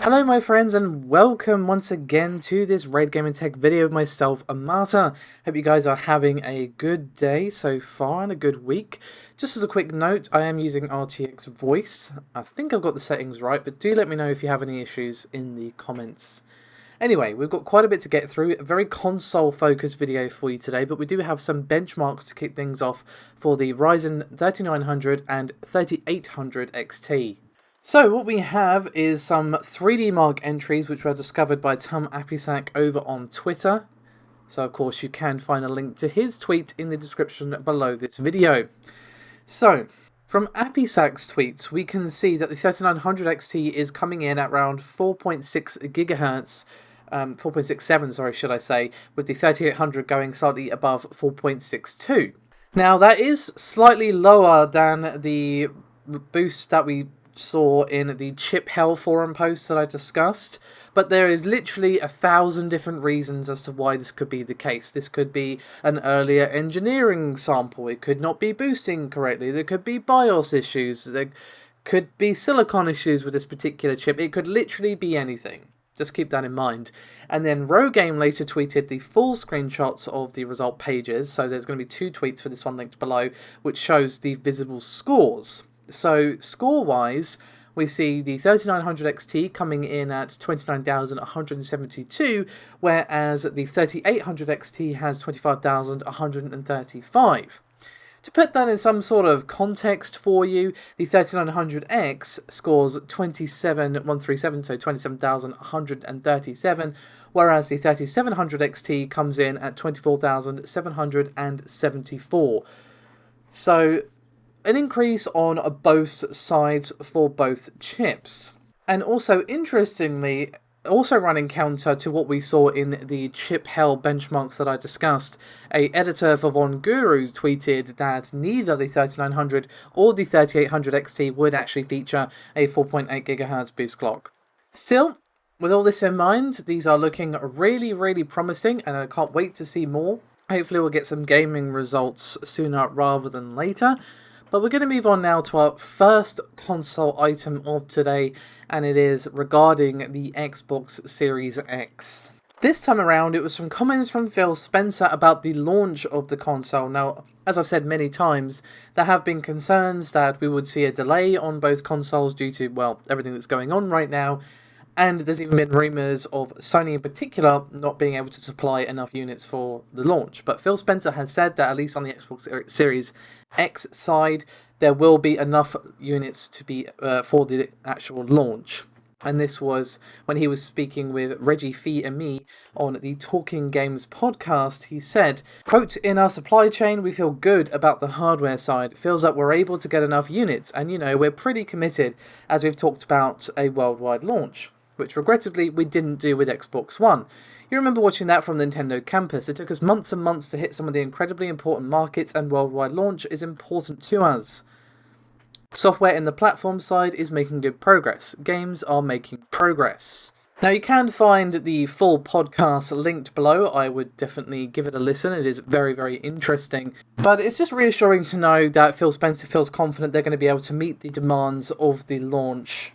Hello my friends and welcome once again to this Red Gaming Tech video of myself, Amata. Hope you guys are having a good day so far and a good week. Just as a quick note, I am using RTX voice. I think I've got the settings right, but do let me know if you have any issues in the comments. Anyway, we've got quite a bit to get through, a very console-focused video for you today, but we do have some benchmarks to kick things off for the Ryzen 3900 and 3800 XT. So what we have is some 3D Mark entries which were discovered by Tom Apisak over on Twitter. So of course you can find a link to his tweet in the description below this video. So, from Apisak's tweets, we can see that the 3900 XT is coming in at around 4.6 GHz, 4.67 sorry should I say, with the 3800 going slightly above 4.62. Now that is slightly lower than the boost that we saw in the Chip Hell forum post that I discussed, but there is literally 1,000 different reasons as to why this could be the case. This could be an earlier engineering sample, it could not be boosting correctly, there could be BIOS issues, there could be silicon issues with this particular chip, it could literally be anything. Just keep that in mind. And then Rogame later tweeted the full screenshots of the result pages, so there's going to be 2 tweets for this one linked below, which shows the visible scores. So, score-wise, we see the 3900 XT coming in at 29,172, whereas the 3800 XT has 25,135. To put that in some sort of context for you, the 3900X scores 27,137, so 27,137, whereas the 3700 XT comes in at 24,774. So, an increase on both sides for both chips. And also, interestingly, also running counter to what we saw in the Chip Hell benchmarks that I discussed, a editor for Von Guru tweeted that neither the 3900 or the 3800 XT would actually feature a 4.8 GHz boost clock. Still, with all this in mind, these are looking really promising and I can't wait to see more. Hopefully we'll get some gaming results sooner rather than later. But we're going to move on now to our first console item of today, and it is regarding the Xbox Series X. This time around, it was some comments from Phil Spencer about the launch of the console. Now, as I've said many times, there have been concerns that we would see a delay on both consoles due to, well, everything that's going on right now. And there's even been rumours of Sony in particular not being able to supply enough units for the launch. But Phil Spencer has said that at least on the Xbox Series X side, there will be enough units to be for the actual launch. And this was when he was speaking with Reggie Fee and me on the Talking Games podcast. He said, quote, "In our supply chain, we feel good about the hardware side. It feels like we're able to get enough units. And, you know, we're pretty committed as we've talked about a worldwide launch, which regrettably we didn't do with Xbox One. You remember watching that from Nintendo Campus. It took us months and months to hit some of the incredibly important markets, and worldwide launch is important to us. Software in the platform side is making good progress. Games are making progress." Now you can find the full podcast linked below. I would definitely give it a listen. It is very interesting. But it's just reassuring to know that Phil Spencer feels confident they're going to be able to meet the demands of the launch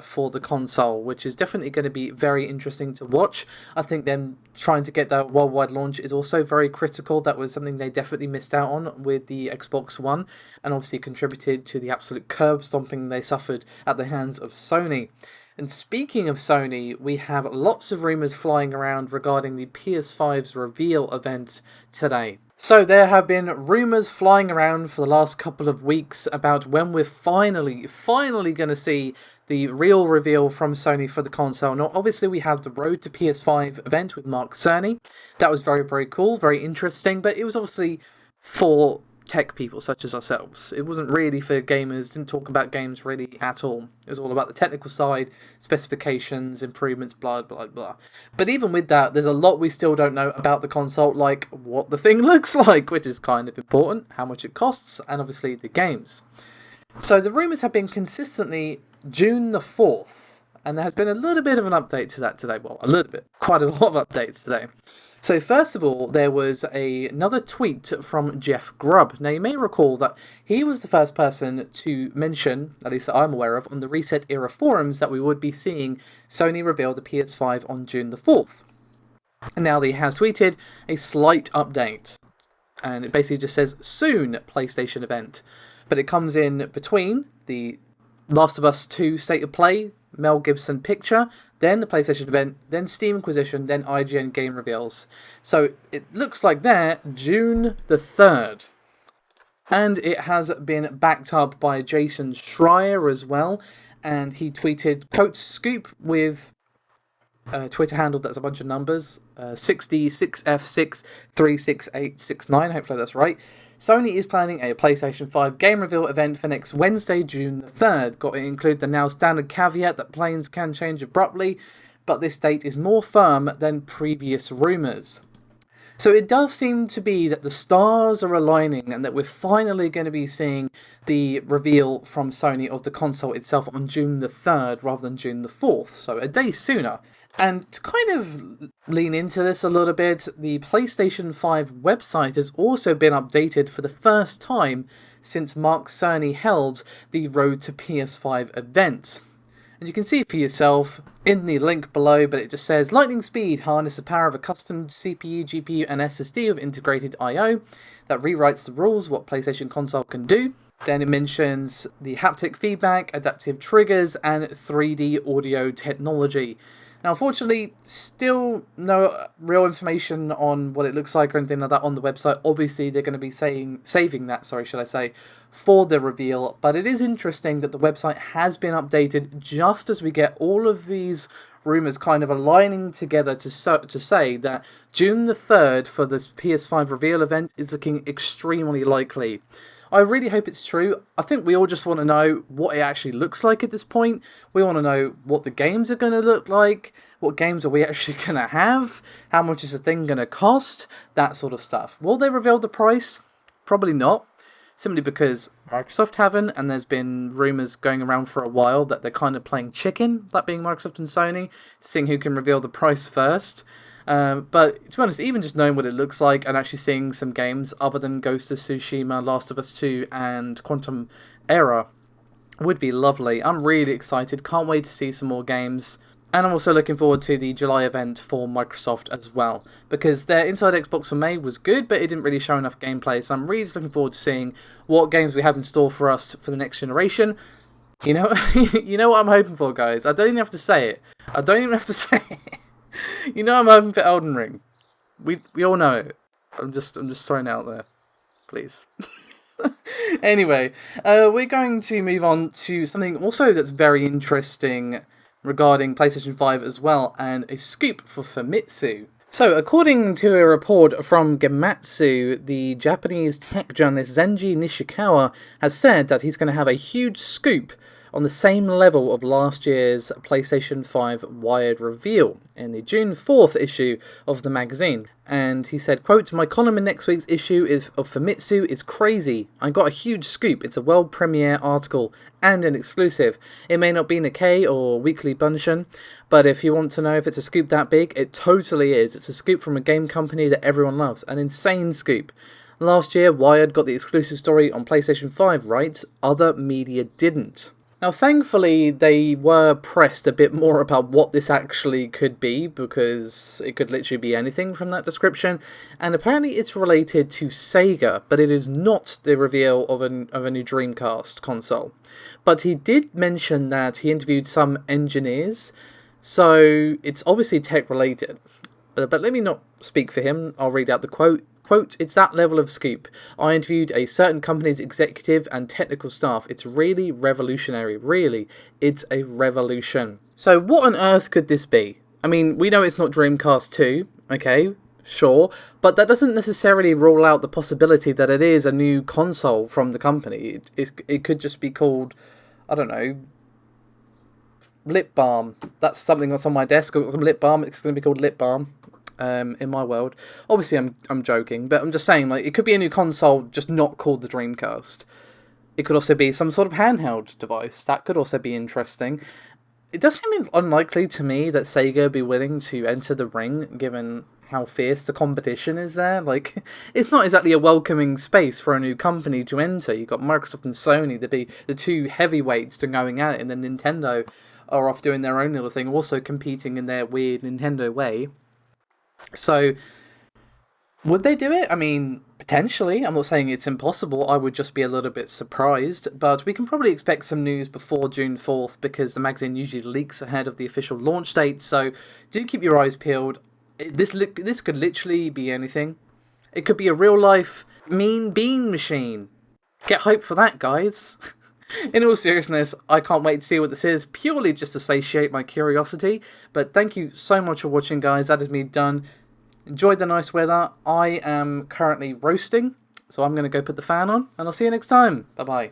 for the console, which is definitely going to be very interesting to watch. I think them trying to get that worldwide launch is also very critical. That was something they definitely missed out on with the Xbox One, and obviously contributed to the absolute curb stomping they suffered at the hands of Sony. And speaking of Sony, we have lots of rumours flying around regarding the PS5's reveal event today. So there have been rumours flying around for the last couple of weeks about when we're finally going to see the real reveal from Sony for the console. Now, obviously, we have the Road to PS5 event with Mark Cerny. That was very cool, very interesting, but it was obviously for tech people such as ourselves. It wasn't really for gamers, didn't talk about games really at all. It was all about the technical side, specifications, improvements, blah. But even with that, there's a lot we still don't know about the console, like what the thing looks like, which is kind of important, how much it costs, and obviously the games. So the rumours have been consistently June the 4th, and there has been a little bit of an update to that today. Well, a little bit. Quite a lot of updates today. So first of all, there was another tweet from Jeff Grubb. Now you may recall that he was the first person to mention, at least that I'm aware of, on the Reset Era forums that we would be seeing Sony reveal the PS5 on June the 4th. And now he has tweeted a slight update. And it basically just says, soon PlayStation event. But it comes in between the Last of Us 2 State of Play, Mel Gibson picture, then the PlayStation event, then Steam Inquisition, then IGN game reveals. So it looks like there, June the 3rd. And it has been backed up by Jason Schreier as well. And he tweeted, quote, scoop with a Twitter handle that's a bunch of numbers, 6D6F6366869, hopefully that's right. Sony is planning a PlayStation 5 game reveal event for next Wednesday, June the 3rd. Got to include the now standard caveat that plans can change abruptly, but this date is more firm than previous rumours. So it does seem to be that the stars are aligning and that we're finally going to be seeing the reveal from Sony of the console itself on June the 3rd rather than June the 4th, so a day sooner. And to kind of lean into this a little bit, the PlayStation 5 website has also been updated for the first time since Mark Cerny held the Road to PS5 event. And you can see for yourself in the link below, but it just says, lightning speed, harness the power of a custom CPU, GPU and SSD with integrated I/O that rewrites the rules what PlayStation console can do. Then it mentions the haptic feedback, adaptive triggers and 3D audio technology. Now, unfortunately, still no real information on what it looks like or anything like that on the website. Obviously, they're going to be saving that, for the reveal. But it is interesting that the website has been updated just as we get all of these rumours kind of aligning together to say that June the 3rd for this PS5 reveal event is looking extremely likely. I really hope it's true. I think we all just want to know what it actually looks like at this point. We want to know what the games are going to look like, what games are we actually going to have, how much is the thing going to cost, that sort of stuff. Will they reveal the price? Probably not. Simply because Microsoft haven't, and there's been rumours going around for a while that they're kind of playing chicken, that being Microsoft and Sony, seeing who can reveal the price first. But to be honest, even just knowing what it looks like and actually seeing some games other than Ghost of Tsushima, Last of Us 2 and Quantum Era would be lovely. I'm really excited, can't wait to see some more games. And I'm also looking forward to the July event for Microsoft as well, because their Inside Xbox for May was good, but it didn't really show enough gameplay, so I'm really just looking forward to seeing what games we have in store for us for the next generation. You know, you know what I'm hoping for, guys. I don't even have to say it. You know I'm hoping for Elden Ring. We all know it. I'm just throwing it out there. Please. Anyway, we're going to move on to something also that's very interesting regarding PlayStation 5 as well, and a scoop for Famitsu. So, according to a report from Gematsu, the Japanese tech journalist Zenji Nishikawa has said that he's going to have a huge scoop on the same level of last year's PlayStation 5 Wired reveal in the June 4th issue of the magazine. And he said, quote, my column in next week's issue of Famitsu is crazy. I got a huge scoop. It's a world premiere article and an exclusive. It may not be Nikkei or Weekly Bunshin, but if you want to know if it's a scoop that big, it totally is. It's a scoop from a game company that everyone loves. An insane scoop. Last year, Wired got the exclusive story on PlayStation 5 rights. Other media didn't. Now, thankfully, they were pressed a bit more about what this actually could be, because it could literally be anything from that description, and apparently it's related to Sega, but it is not the reveal of a new Dreamcast console. But he did mention that he interviewed some engineers, so it's obviously tech-related. But let me not speak for him, I'll read out the quote. Quote, it's that level of scoop. I interviewed a certain company's executive and technical staff. It's really revolutionary. Really, it's a revolution. So what on earth could this be? I mean, we know it's not Dreamcast 2, okay, sure, but that doesn't necessarily rule out the possibility that it is a new console from the company. It could just be called, I don't know, Lip Balm. That's something that's on my desk. I've got some lip balm. It's going to be called Lip Balm. In my world. Obviously, I'm joking, but I'm just saying, like, it could be a new console, just not called the Dreamcast. It could also be some sort of handheld device. That could also be interesting. It does seem unlikely to me that Sega would be willing to enter the ring, given how fierce the competition is there. Like, it's not exactly a welcoming space for a new company to enter. You've got Microsoft and Sony to be the two heavyweights to going at it, and then Nintendo are off doing their own little thing, also competing in their weird Nintendo way. So, would they do it? I mean, potentially. I'm not saying it's impossible. I would just be a little bit surprised. But we can probably expect some news before June 4th because the magazine usually leaks ahead of the official launch date. So do keep your eyes peeled. This could literally be anything. It could be a real-life mean bean machine. Get hyped for that, guys. In all seriousness, I can't wait to see what this is, purely just to satiate my curiosity. But thank you so much for watching, guys. That is me done. Enjoyed the nice weather. I am currently roasting, so I'm going to go put the fan on, and I'll see you next time. Bye-bye.